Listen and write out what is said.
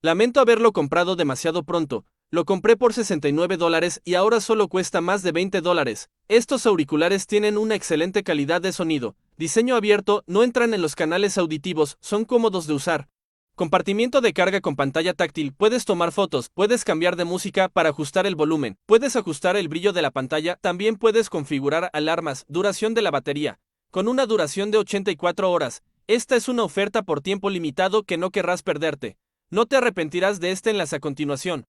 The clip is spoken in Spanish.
Lamento haberlo comprado demasiado pronto. Lo compré por $69 y ahora solo cuesta más de $20. Estos auriculares tienen una excelente calidad de sonido, diseño abierto, no entran en los canales auditivos, son cómodos de usar. Compartimiento de carga con pantalla táctil, puedes tomar fotos, puedes cambiar de música para ajustar el volumen, puedes ajustar el brillo de la pantalla, también puedes configurar alarmas, duración de la batería. Con una duración de 84 horas, esta es una oferta por tiempo limitado que no querrás perderte. No te arrepentirás de este enlace a continuación.